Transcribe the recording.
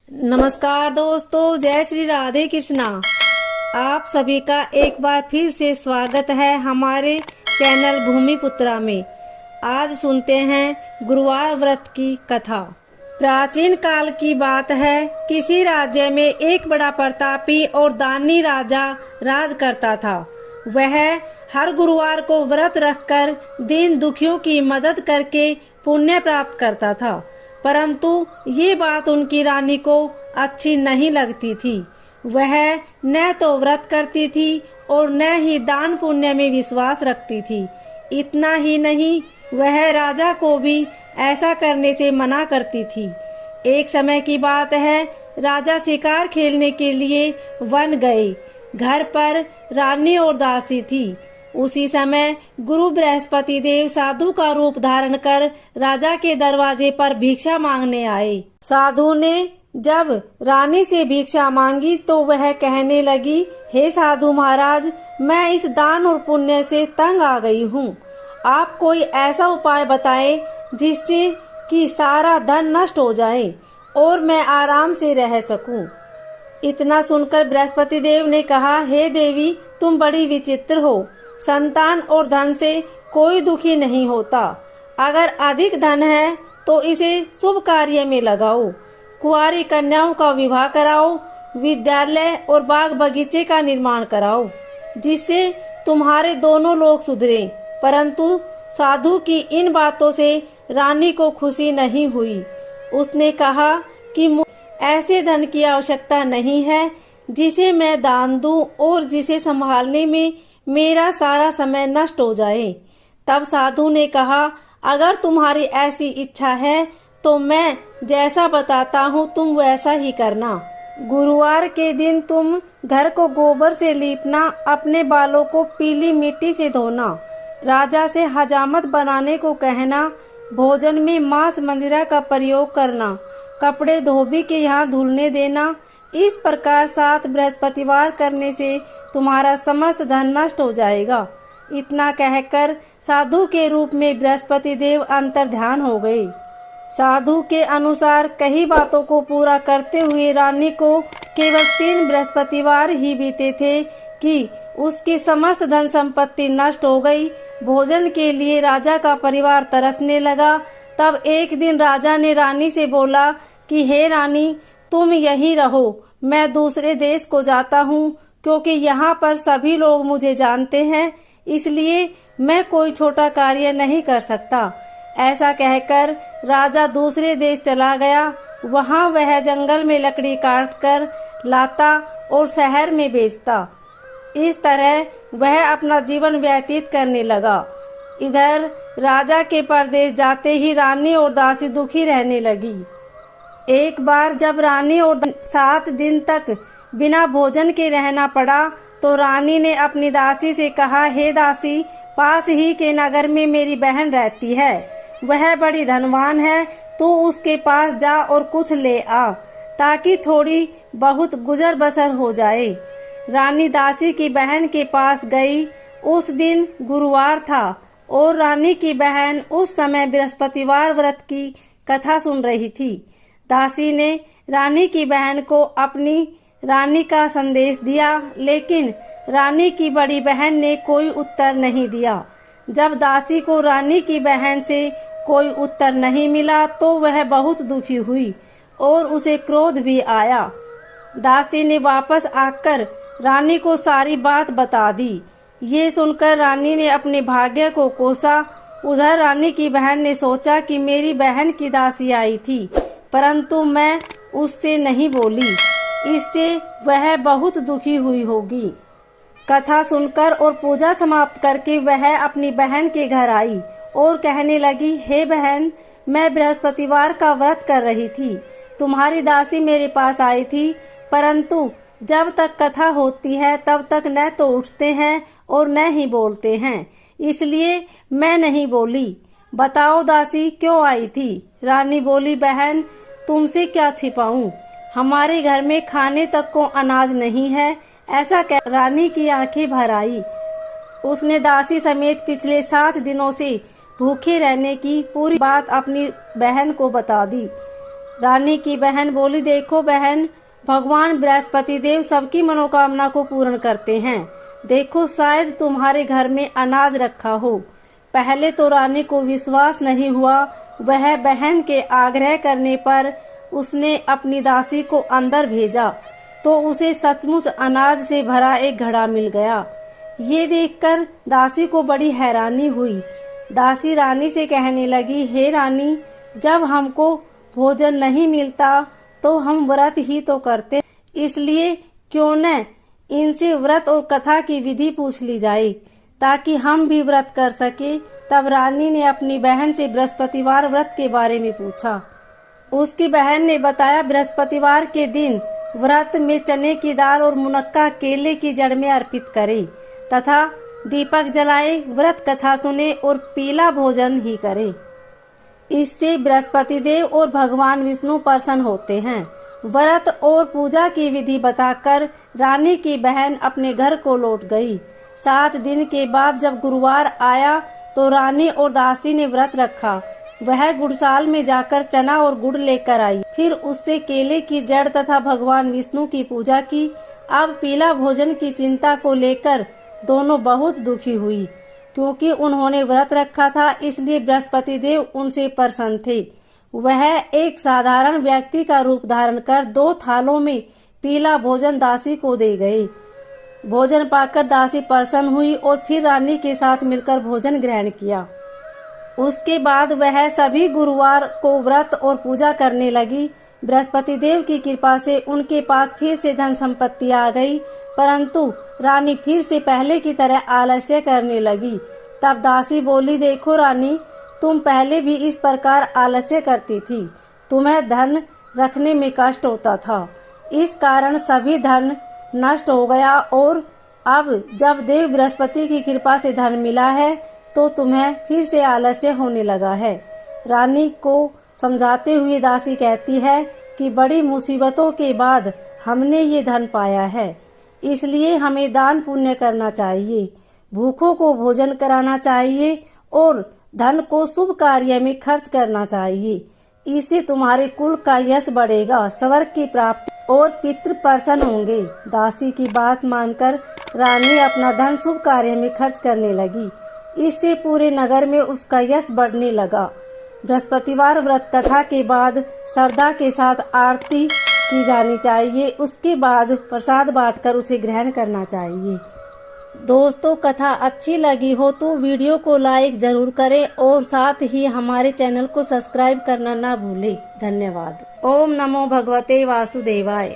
नमस्कार दोस्तों, जय श्री राधे कृष्णा। आप सभी का एक बार फिर से स्वागत है हमारे चैनल भूमिपुत्रा में। आज सुनते हैं गुरुवार व्रत की कथा। प्राचीन काल की बात है। किसी राज्य में एक बड़ा प्रतापी और दानी राजा राज करता था। वह हर गुरुवार को व्रत रखकर दीन दुखियों की मदद करके पुण्य प्राप्त करता था, परंतु ये बात उनकी रानी को अच्छी नहीं लगती थी। वह न तो व्रत करती थी और न ही दान पुण्य में विश्वास रखती थी। इतना ही नहीं, वह राजा को भी ऐसा करने से मना करती थी। एक समय की बात है, राजा शिकार खेलने के लिए वन गए। घर पर रानी और दासी थी। उसी समय गुरु बृहस्पति देव साधु का रूप धारण कर राजा के दरवाजे पर भिक्षा मांगने आए। साधु ने जब रानी से भिक्षा मांगी तो वह कहने लगी, हे साधु महाराज, मैं इस दान और पुण्य से तंग आ गई हूँ। आप कोई ऐसा उपाय बताएं जिससे कि सारा धन नष्ट हो जाए और मैं आराम से रह सकूं। इतना सुनकर बृहस्पति देव ने कहा, हे देवी, तुम बड़ी विचित्र हो। संतान और धन से कोई दुखी नहीं होता। अगर अधिक धन है तो इसे शुभ कार्य में लगाओ। कुंवारी कन्याओं का विवाह कराओ, विद्यालय और बाग बगीचे का निर्माण कराओ, जिससे तुम्हारे दोनों लोग सुधरे। परंतु साधु की इन बातों से रानी को खुशी नहीं हुई। उसने कहा कि ऐसे धन की आवश्यकता नहीं है जिसे मैं दान दूं और जिसे संभालने में मेरा सारा समय नष्ट हो जाए। तब साधु ने कहा, अगर तुम्हारी ऐसी इच्छा है तो मैं जैसा बताता हूँ तुम वैसा ही करना। गुरुवार के दिन तुम घर को गोबर से लीपना, अपने बालों को पीली मिट्टी से धोना, राजा से हजामत बनाने को कहना, भोजन में मांस मंदिरा का प्रयोग करना, कपड़े धोबी के यहाँ धुलने देना। इस प्रकार 7 बृहस्पतिवार करने से तुम्हारा समस्त धन नष्ट हो जाएगा। इतना कहकर साधु के रूप में बृहस्पति देव अंतर ध्यान हो गए। साधु के अनुसार कई बातों को पूरा करते हुए रानी को केवल 3 बृहस्पतिवार ही बीते थे कि उसकी समस्त धन संपत्ति नष्ट हो गई। भोजन के लिए राजा का परिवार तरसने लगा। तब एक दिन राजा ने रानी से बोला कि हे रानी, तुम यहीं रहो, मैं दूसरे देश को जाता हूँ, क्योंकि यहाँ पर सभी लोग मुझे जानते हैं, इसलिए मैं कोई छोटा कार्य नहीं कर सकता। ऐसा कहकर राजा दूसरे देश चला गया। वहाँ वह जंगल में लकड़ी काटकर लाता और शहर में बेचता। इस तरह वह अपना जीवन व्यतीत करने लगा। इधर राजा के परदेश जाते ही रानी और दासी दुखी रहने लगी। एक बार जब रानी और 7 दिन तक बिना भोजन के रहना पड़ा तो रानी ने अपनी दासी से कहा, हे दासी, पास ही के नगर में मेरी बहन रहती है, वह बड़ी धनवान है, तू उसके पास जा और कुछ ले आ, ताकि थोड़ी बहुत गुजर बसर हो जाए। रानी दासी की बहन के पास गई। उस दिन गुरुवार था और रानी की बहन उस समय बृहस्पतिवार व्रत की कथा सुन रही थी। दासी ने रानी की बहन को अपनी रानी का संदेश दिया, लेकिन रानी की बड़ी बहन ने कोई उत्तर नहीं दिया। जब दासी को रानी की बहन से कोई उत्तर नहीं मिला तो वह बहुत दुखी हुई और उसे क्रोध भी आया। दासी ने वापस आकर रानी को सारी बात बता दी। ये सुनकर रानी ने अपने भाग्य को कोसा। उधर रानी की बहन ने सोचा कि मेरी बहन की दासी आई थी, परंतु मैं उससे नहीं बोली, इससे वह बहुत दुखी हुई होगी। कथा सुनकर और पूजा समाप्त करके वह अपनी बहन के घर आई और कहने लगी, हे बहन, मैं बृहस्पतिवार का व्रत कर रही थी। तुम्हारी दासी मेरे पास आई थी, परंतु जब तक कथा होती है तब तक न तो उठते हैं और न ही बोलते हैं, इसलिए मैं नहीं बोली। बताओ दासी क्यों आई थी? रानी बोली, बहन, तुमसे क्या छिपाऊं, हमारे घर में खाने तक को अनाज नहीं है। ऐसा कह रानी की आंखें भर आई। उसने दासी समेत पिछले 7 दिनों से भूखे रहने की पूरी बात अपनी बहन को बता दी। रानी की बहन बोली, देखो बहन, भगवान बृहस्पति देव सबकी मनोकामना को पूर्ण करते हैं। देखो शायद तुम्हारे घर में अनाज रखा हो। पहले तो रानी को विश्वास नहीं हुआ। वह बहन के आग्रह करने पर उसने अपनी दासी को अंदर भेजा तो उसे सचमुच अनाज से भरा एक घड़ा मिल गया। ये देखकर दासी को बड़ी हैरानी हुई। दासी रानी से कहने लगी, हे रानी, जब हमको भोजन नहीं मिलता तो हम व्रत ही तो करते, इसलिए क्यों न इनसे व्रत और कथा की विधि पूछ ली जाए ताकि हम भी व्रत कर सके। तब रानी ने अपनी बहन से बृहस्पतिवार व्रत के बारे में पूछा। उसकी बहन ने बताया, बृहस्पतिवार के दिन व्रत में चने की दाल और मुनक्का केले की जड़ में अर्पित करे तथा दीपक जलाए, व्रत कथा सुने और पीला भोजन ही करे। इससे बृहस्पति देव और भगवान विष्णु प्रसन्न होते हैं। व्रत और पूजा की विधि बताकर रानी की बहन अपने घर को लौट गई। 7 दिन के बाद जब गुरुवार आया तो रानी और दासी ने व्रत रखा। वह गुड़साल में जाकर चना और गुड़ लेकर आई। फिर उससे केले की जड़ तथा भगवान विष्णु की पूजा की। अब पीला भोजन की चिंता को लेकर दोनों बहुत दुखी हुई, क्योंकि उन्होंने व्रत रखा था, इसलिए बृहस्पति देव उनसे प्रसन्न थे। वह एक साधारण व्यक्ति का रूप धारण कर 2 थालों में पीला भोजन दासी को दे गए। भोजन पाकर दासी प्रसन्न हुई और फिर रानी के साथ मिलकर भोजन ग्रहण किया। उसके बाद वह सभी गुरुवार को व्रत और पूजा करने लगी। बृहस्पति देव की कृपा से उनके पास फिर से धन संपत्ति आ गई, परंतु रानी फिर से पहले की तरह आलस्य करने लगी। तब दासी बोली, देखो रानी, तुम पहले भी इस प्रकार आलस्य करती थी। तुम्हें धन रखने में कष्ट होता था, इस कारण सभी धन नष्ट हो गया और अब जब देव बृहस्पति की कृपा से धन मिला है तो तुम्हें फिर से आलस्य होने लगा है। रानी को समझाते हुए दासी कहती है कि बड़ी मुसीबतों के बाद हमने ये धन पाया है, इसलिए हमें दान पुण्य करना चाहिए, भूखों को भोजन कराना चाहिए और धन को शुभ कार्य में खर्च करना चाहिए। इससे तुम्हारे कुल का यश बढ़ेगा, स्वर्ग की प्राप्ति और पितृ प्रसन्न होंगे। दासी की बात मानकर रानी अपना धन शुभ कार्य में खर्च करने लगी। इससे पूरे नगर में उसका यश बढ़ने लगा। बृहस्पतिवार व्रत कथा के बाद श्रद्धा के साथ आरती की जानी चाहिए। उसके बाद प्रसाद बांटकर उसे ग्रहण करना चाहिए। दोस्तों, कथा अच्छी लगी हो तो वीडियो को लाइक जरूर करें और साथ ही हमारे चैनल को सब्सक्राइब करना ना भूलें। धन्यवाद। ओम नमो भगवते वासुदेवाय।